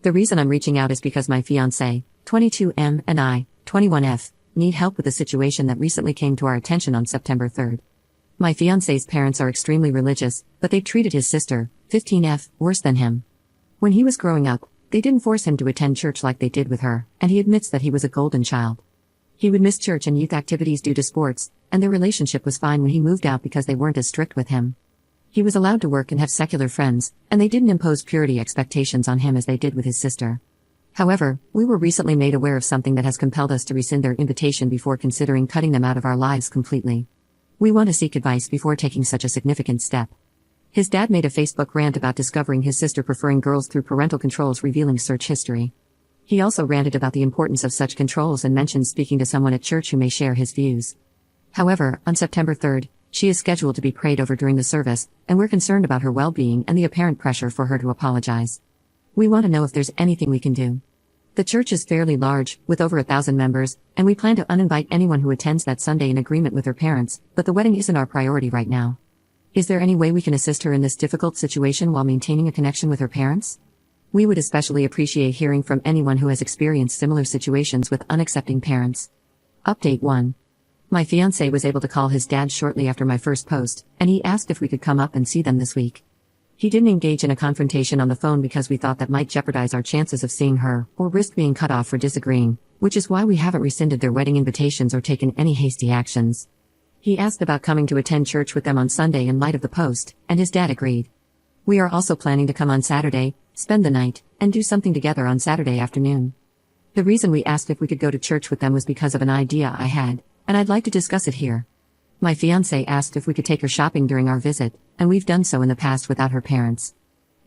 The reason I'm reaching out is because my fiancé, 22M, and I, 21F, need help with a situation that recently came to our attention on September 3rd. My fiancé's parents are extremely religious, but they've treated his sister, 15F, worse than him. When he was growing up, they didn't force him to attend church like they did with her, and he admits that he was a golden child. He would miss church and youth activities due to sports, and their relationship was fine when he moved out because they weren't as strict with him. He was allowed to work and have secular friends, and they didn't impose purity expectations on him as they did with his sister. However, we were recently made aware of something that has compelled us to rescind their invitation before considering cutting them out of our lives completely. We want to seek advice before taking such a significant step. His dad made a Facebook rant about discovering his sister preferring girls through parental controls revealing search history. He also ranted about the importance of such controls and mentioned speaking to someone at church who may share his views. However, on September 3rd, she is scheduled to be prayed over during the service, and we're concerned about her well-being and the apparent pressure for her to apologize. We want to know if there's anything we can do. The church is fairly large, with over 1,000 members, and we plan to uninvite anyone who attends that Sunday in agreement with her parents, but the wedding isn't our priority right now. Is there any way we can assist her in this difficult situation while maintaining a connection with her parents? We would especially appreciate hearing from anyone who has experienced similar situations with unaccepting parents. Update 1. My fiancé was able to call his dad shortly after my first post, and he asked if we could come up and see them this week. He didn't engage in a confrontation on the phone because we thought that might jeopardize our chances of seeing her, or risk being cut off for disagreeing, which is why we haven't rescinded their wedding invitations or taken any hasty actions. He asked about coming to attend church with them on Sunday in light of the post, and his dad agreed. We are also planning to come on Saturday, spend the night, and do something together on Saturday afternoon. The reason we asked if we could go to church with them was because of an idea I had, and I'd like to discuss it here. My fiancé asked if we could take her shopping during our visit, and we've done so in the past without her parents.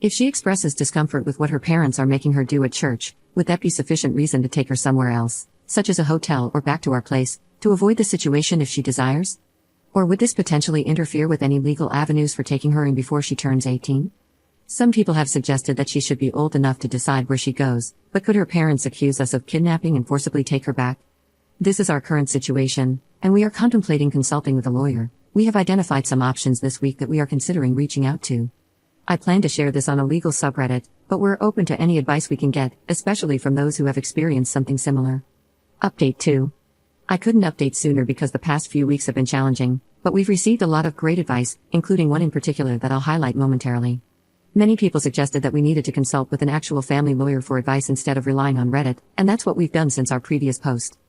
If she expresses discomfort with what her parents are making her do at church, would that be sufficient reason to take her somewhere else, such as a hotel or back to our place, to avoid the situation if she desires? Or would this potentially interfere with any legal avenues for taking her in before she turns 18? Some people have suggested that she should be old enough to decide where she goes, but could her parents accuse us of kidnapping and forcibly take her back? This is our current situation, and we are contemplating consulting with a lawyer. We have identified some options this week that we are considering reaching out to. I plan to share this on a legal subreddit, but we're open to any advice we can get, especially from those who have experienced something similar. Update 2. I couldn't update sooner because the past few weeks have been challenging, but we've received a lot of great advice, including one in particular that I'll highlight momentarily. Many people suggested that we needed to consult with an actual family lawyer for advice instead of relying on Reddit, and that's what we've done since our previous post.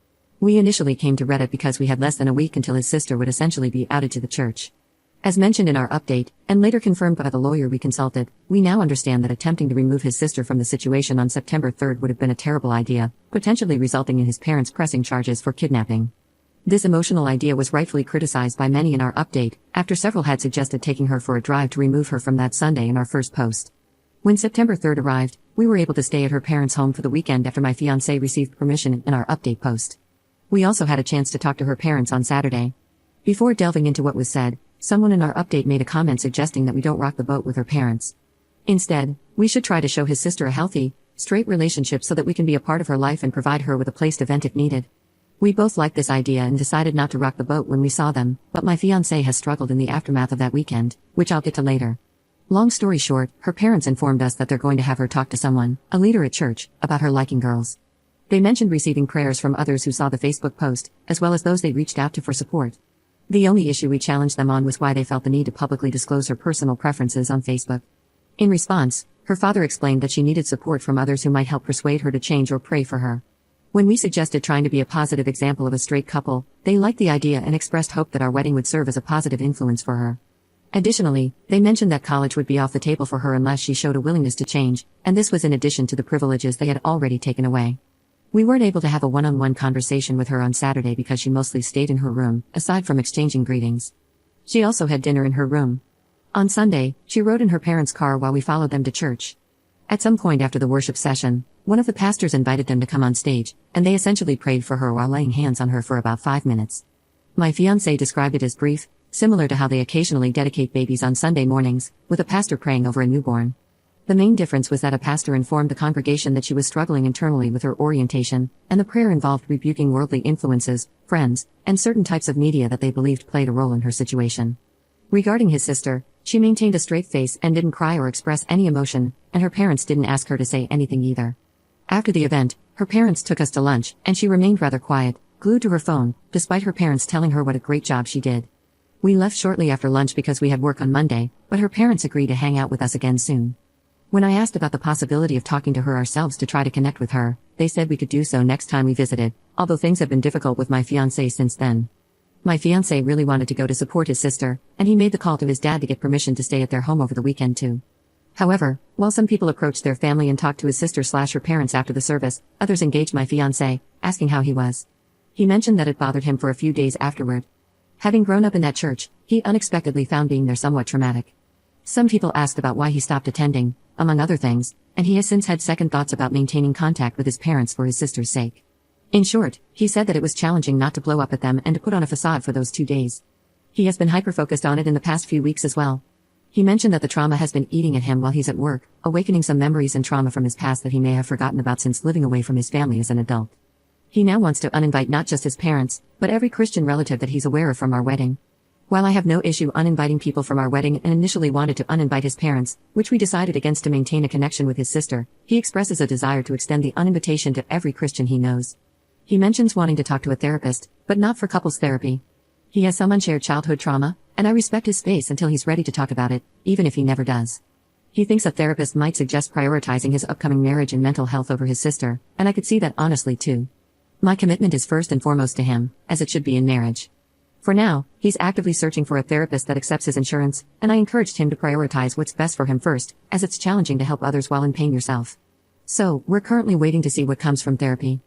We initially came to Reddit because we had less than a week until his sister would essentially be outed to the church. As mentioned in our update, and later confirmed by the lawyer we consulted, we now understand that attempting to remove his sister from the situation on September 3rd would have been a terrible idea, potentially resulting in his parents pressing charges for kidnapping. This emotional idea was rightfully criticized by many in our update, after several had suggested taking her for a drive to remove her from that Sunday in our first post. When September 3rd arrived, we were able to stay at her parents' home for the weekend after my fiancé received permission in our update post. We also had a chance to talk to her parents on Saturday. Before delving into what was said, someone in our update made a comment suggesting that we don't rock the boat with her parents. Instead, we should try to show his sister a healthy, straight relationship so that we can be a part of her life and provide her with a place to vent if needed. We both liked this idea and decided not to rock the boat when we saw them, but my fiancé has struggled in the aftermath of that weekend, which I'll get to later. Long story short, her parents informed us that they're going to have her talk to someone, a leader at church, about her liking girls. They mentioned receiving prayers from others who saw the Facebook post, as well as those they reached out to for support. The only issue we challenged them on was why they felt the need to publicly disclose her personal preferences on Facebook. In response, her father explained that she needed support from others who might help persuade her to change or pray for her. When we suggested trying to be a positive example of a straight couple, they liked the idea and expressed hope that our wedding would serve as a positive influence for her. Additionally, they mentioned that college would be off the table for her unless she showed a willingness to change, and this was in addition to the privileges they had already taken away. We weren't able to have a one-on-one conversation with her on Saturday because she mostly stayed in her room, aside from exchanging greetings. She also had dinner in her room. On Sunday, she rode in her parents' car while we followed them to church. At some point after the worship session, one of the pastors invited them to come on stage, and they essentially prayed for her while laying hands on her for about 5 minutes. My fiancé described it as brief, similar to how they occasionally dedicate babies on Sunday mornings, with a pastor praying over a newborn. The main difference was that a pastor informed the congregation that she was struggling internally with her orientation, and the prayer involved rebuking worldly influences, friends, and certain types of media that they believed played a role in her situation. Regarding his sister, she maintained a straight face and didn't cry or express any emotion, and her parents didn't ask her to say anything either. After the event, her parents took us to lunch, and she remained rather quiet, glued to her phone, despite her parents telling her what a great job she did. We left shortly after lunch because we had work on Monday, but her parents agreed to hang out with us again soon. When I asked about the possibility of talking to her ourselves to try to connect with her, they said we could do so next time we visited, although things have been difficult with my fiancé since then. My fiancé really wanted to go to support his sister, and he made the call to his dad to get permission to stay at their home over the weekend too. However, while some people approached their family and talked to his sister/her parents after the service, others engaged my fiancé, asking how he was. He mentioned that it bothered him for a few days afterward. Having grown up in that church, he unexpectedly found being there somewhat traumatic. Some people asked about why he stopped attending, among other things, and he has since had second thoughts about maintaining contact with his parents for his sister's sake. In short, he said that it was challenging not to blow up at them and to put on a facade for those 2 days. He has been hyper-focused on it in the past few weeks as well. He mentioned that the trauma has been eating at him while he's at work, awakening some memories and trauma from his past that he may have forgotten about since living away from his family as an adult. He now wants to uninvite not just his parents, but every Christian relative that he's aware of from our wedding. While I have no issue uninviting people from our wedding and initially wanted to uninvite his parents, which we decided against to maintain a connection with his sister, he expresses a desire to extend the uninvitation to every Christian he knows. He mentions wanting to talk to a therapist, but not for couples therapy. He has some unshared childhood trauma, and I respect his space until he's ready to talk about it, even if he never does. He thinks a therapist might suggest prioritizing his upcoming marriage and mental health over his sister, and I could see that honestly too. My commitment is first and foremost to him, as it should be in marriage. For now, he's actively searching for a therapist that accepts his insurance, and I encouraged him to prioritize what's best for him first, as it's challenging to help others while in pain yourself. So, we're currently waiting to see what comes from therapy.